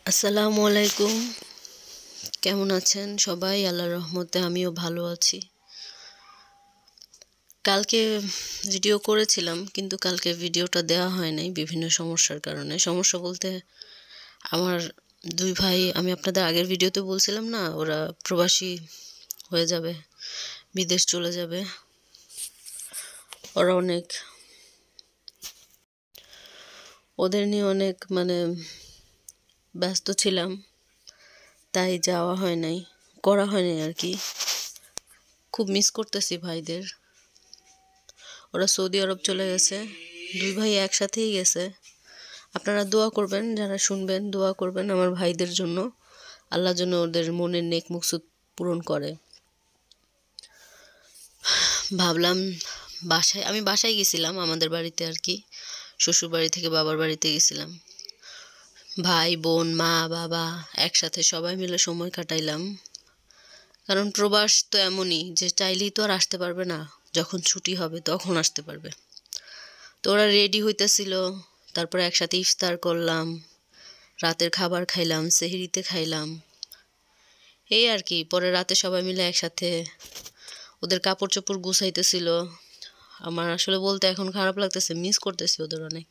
আসসালামু আলাইকুম। কেমন আছেন সবাই? আল্লাহর রহমতে আমিও ভালো আছি। কালকে ভিডিও করেছিলাম, কিন্তু কালকে ভিডিওটা দেওয়া হয় নাই বিভিন্ন সমস্যার কারণে। সমস্যা বলতে আমার দুই ভাই, আমি আপনাদের আগের ভিডিওতে বলছিলাম না, ওরা প্রবাসী হয়ে যাবে, বিদেশ চলে যাবে। ওদের নিয়ে অনেক ব্যস্ত ছিলাম, তাই যাওয়া হয় নাই, করা হয় নাই আর কি। খুব মিস করতেছি ভাইদের। ওরা সৌদি আরব চলে গেছে, দুই ভাই একসাথেই গেছে। আপনারা দোয়া করবেন, যারা শুনবেন দোয়া করবেন আমার ভাইদের জন্য, আল্লাহ যেন ওদের মনের নেক মুকসুদ পূরণ করে। ভাবলাম আমি বাসায় গেছিলাম, আমাদের বাড়িতে আর কি, শ্বশুর বাড়ি থেকে বাবার বাড়িতে গেছিলাম। ভাই বোন মা বাবা একসাথে সবাই মিলে সময় কাটাইলাম। কারণ প্রবাস তো এমনই যে চাইলেই তো আর আসতে পারবে না, যখন ছুটি হবে তখন আসতে পারবে। তো ওরা রেডি হইতেছিল, তারপরে একসাথে ইফতার করলাম, রাতের খাবার খাইলাম, সেহরিতে খাইলাম, এই আর কি। পরে রাতে সবাই মিলে একসাথে ওদের কাপড় চোপড় গুছাইতেছিল। আমার আসলে বলতে এখন খারাপ লাগতেছে, মিস করতেছি ওদের অনেক।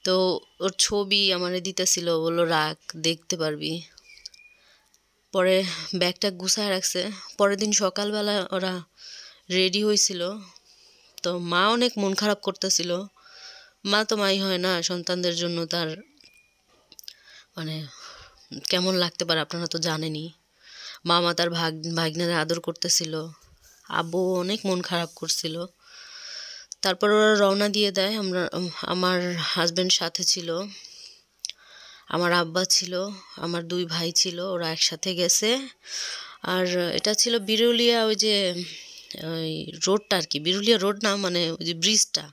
তো ওর ছবি আমারে দিতেছিল, বললো রাখ, দেখতে পারবি। পরে ব্যাগটা গুছায় রাখছে। পরের দিন সকালবেলা ওরা রেডি হয়েছিল, তো মা অনেক মন খারাপ করতেছিল। মা তো মাই হয় না, সন্তানদের জন্য তার কেমন লাগতে পারে আপনারা তো জানেনই। মামা তার ভাগ্নের আদর করতেছিল, আব্বু অনেক মন খারাপ করছিল। তারপর ওরা রওনা দিয়ে দেয়। আমার হাজবেন্ড সাথে ছিল, আমার আব্বা ছিল, আমার দুই ভাই ছিল, ওরা একসাথে গেছে। আর এটা ছিল বিরুলিয়া, ওই যে ওই রোডটা আর কি, বিরুলিয়া রোড না, ওই যে ব্রিজটা,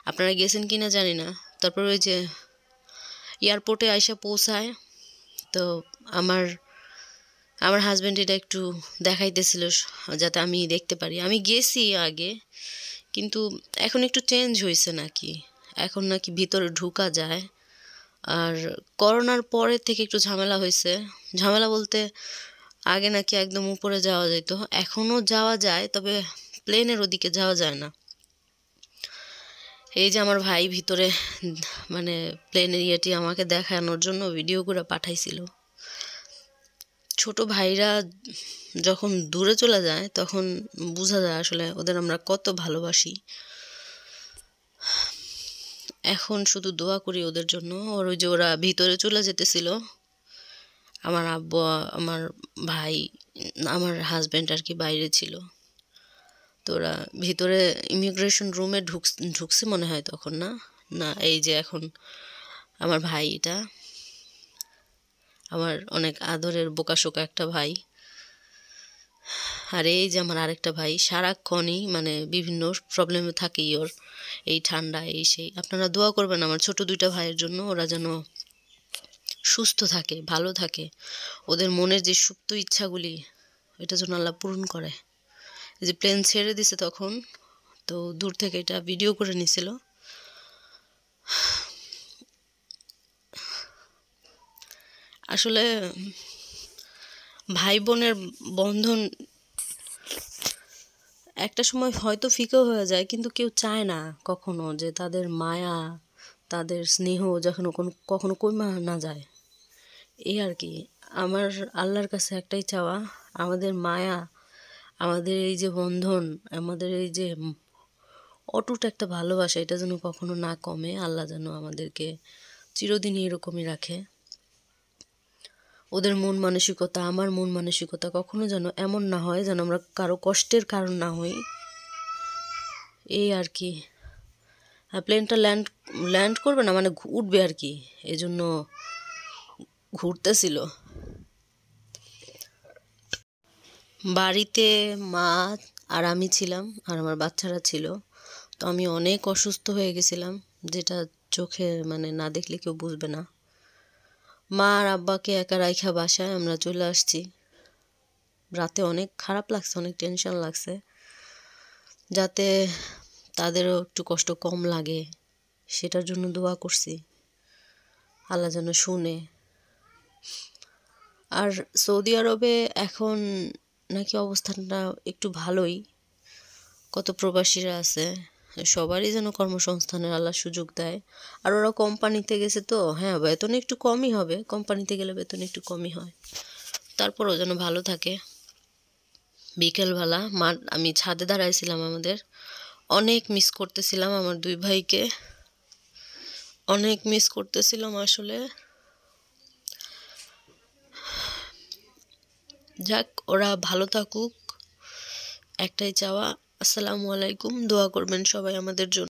আপনারা গেছেন কিনা জানি না। তারপর ওই যে এয়ারপোর্টে আইসা পৌঁছায়, তো আমার হাজব্যান্ড এটা একটু দেখাইতেছিল যাতে আমি দেখতে পারি। আমি গেছি আগে, কিন্তু এখন একটু চেঞ্জ হয়েছে নাকি, এখন নাকি ভিতরে ঢুকা যায়। আর করোনার পরের থেকে একটু ঝামেলা হয়েছে। ঝামেলা বলতে আগে নাকি একদম উপরে যাওয়া যেত, এখনও যাওয়া যায়, তবে প্লেনের ওদিকে যাওয়া যায় না। এই যে আমার ভাই ভিতরে প্লেনের ইয়েটি আমাকে দেখানোর জন্য ভিডিও করে পাঠাইছিল। ছোট ভাইরা যখন দূরে চলে যায় তখন বোঝা যায় আসলে ওদের আমরা কত ভালোবাসি। এখন শুধু দোয়া করি ওদের জন্য। ওই যে ওরা ভিতরে চলে যেতেছিল, আমার আব্বু, আমার ভাই, আমার হাজব্যান্ড আর কি বাইরে ছিল। তো ওরা ভিতরে ইমিগ্রেশন রুমে ঢুকছে মনে হয় তখন, না না এই যে এখন আমার ভাই, এটা আমার অনেক আদরের বোকাশোকা একটা ভাই। আর এই যে আমার আরেকটা ভাই, সারাক্ষণই বিভিন্ন প্রবলেমে থাকেই ওর, এই ঠান্ডা এই সেই। আপনারা দোয়া করবেন আমার ছোট দুইটা ভাইয়ের জন্য, ওরা যেন সুস্থ থাকে, ভালো থাকে, ওদের মনের যে সুপ্ত ইচ্ছাগুলি এটা যেন আল্লাহ পূরণ করে। যে প্লেন ছেড়ে দিছে তখন, তো দূর থেকে এটা ভিডিও করে নিছিল। আসলে ভাই বোনের বন্ধন একটা সময় হয়তো ফিকেও হয়ে যায়, কিন্তু কেউ চায় না কখনো যে তাদের মায়া, তাদের স্নেহ যখন কখনো কমা না যায়, এই আর কি। আমার আল্লাহর কাছে একটাই চাওয়া, আমাদের মায়া, আমাদের এই যে বন্ধন, আমাদের এই যে অটুট একটা ভালোবাসা, এটা যেন কখনো না কমে। আল্লাহ যেন আমাদেরকে চিরদিনই এরকমই রাখে। ওদের মন মানসিকতা, আমার মন মানসিকতা কখনো যেন এমন না হয় যেন আমরা কারো কষ্টের কারণ না হই, এই আর কি। প্লেনটা ল্যান্ড করবে না, উঠবে আর কি, এজন্য ঘুরতেছিল। বাড়িতে মা আর আমি ছিলাম, আর আমার বাচ্চারা ছিল। তো আমি অনেক অসুস্থ হয়ে গেছিলাম, যেটা চোখে না দেখলে কেউ বুঝবে না। মা আর আব্বাকে একা রাইখা বাসায় আমরা চলে আসছি। রাতে অনেক খারাপ লাগছে, অনেক টেনশন লাগছে, যাতে তাদেরও একটু কষ্ট কম লাগে, সেটার জন্য দোয়া করছি, আল্লাহ যেন শুনে। আর সৌদি আরবে এখন নাকি অবস্থানটা একটু ভালোই, কত প্রবাসীরা আছে, সবারই যেন কর্মসংস্থানের আল্লাহ সুযোগ দেয়। আর ওরা কোম্পানিতে গেছে তো, হ্যাঁ বেতন একটু কমই হবে, কোম্পানিতে গেলে বেতন একটু কমই হয়, তারপরও যেন ভালো থাকে। বিকেলবেলা আমি ছাদে দাঁড়াইছিলাম, আমাদের অনেক মিস করতেছিলাম, আমার দুই ভাইকে অনেক মিস করতেছিলাম আসলে। যাক, ওরা ভালো থাকুক, একটাই চাওয়া। আসসালামু আলাইকুম, দোয়া করবেন সবাই আমাদের জন্য।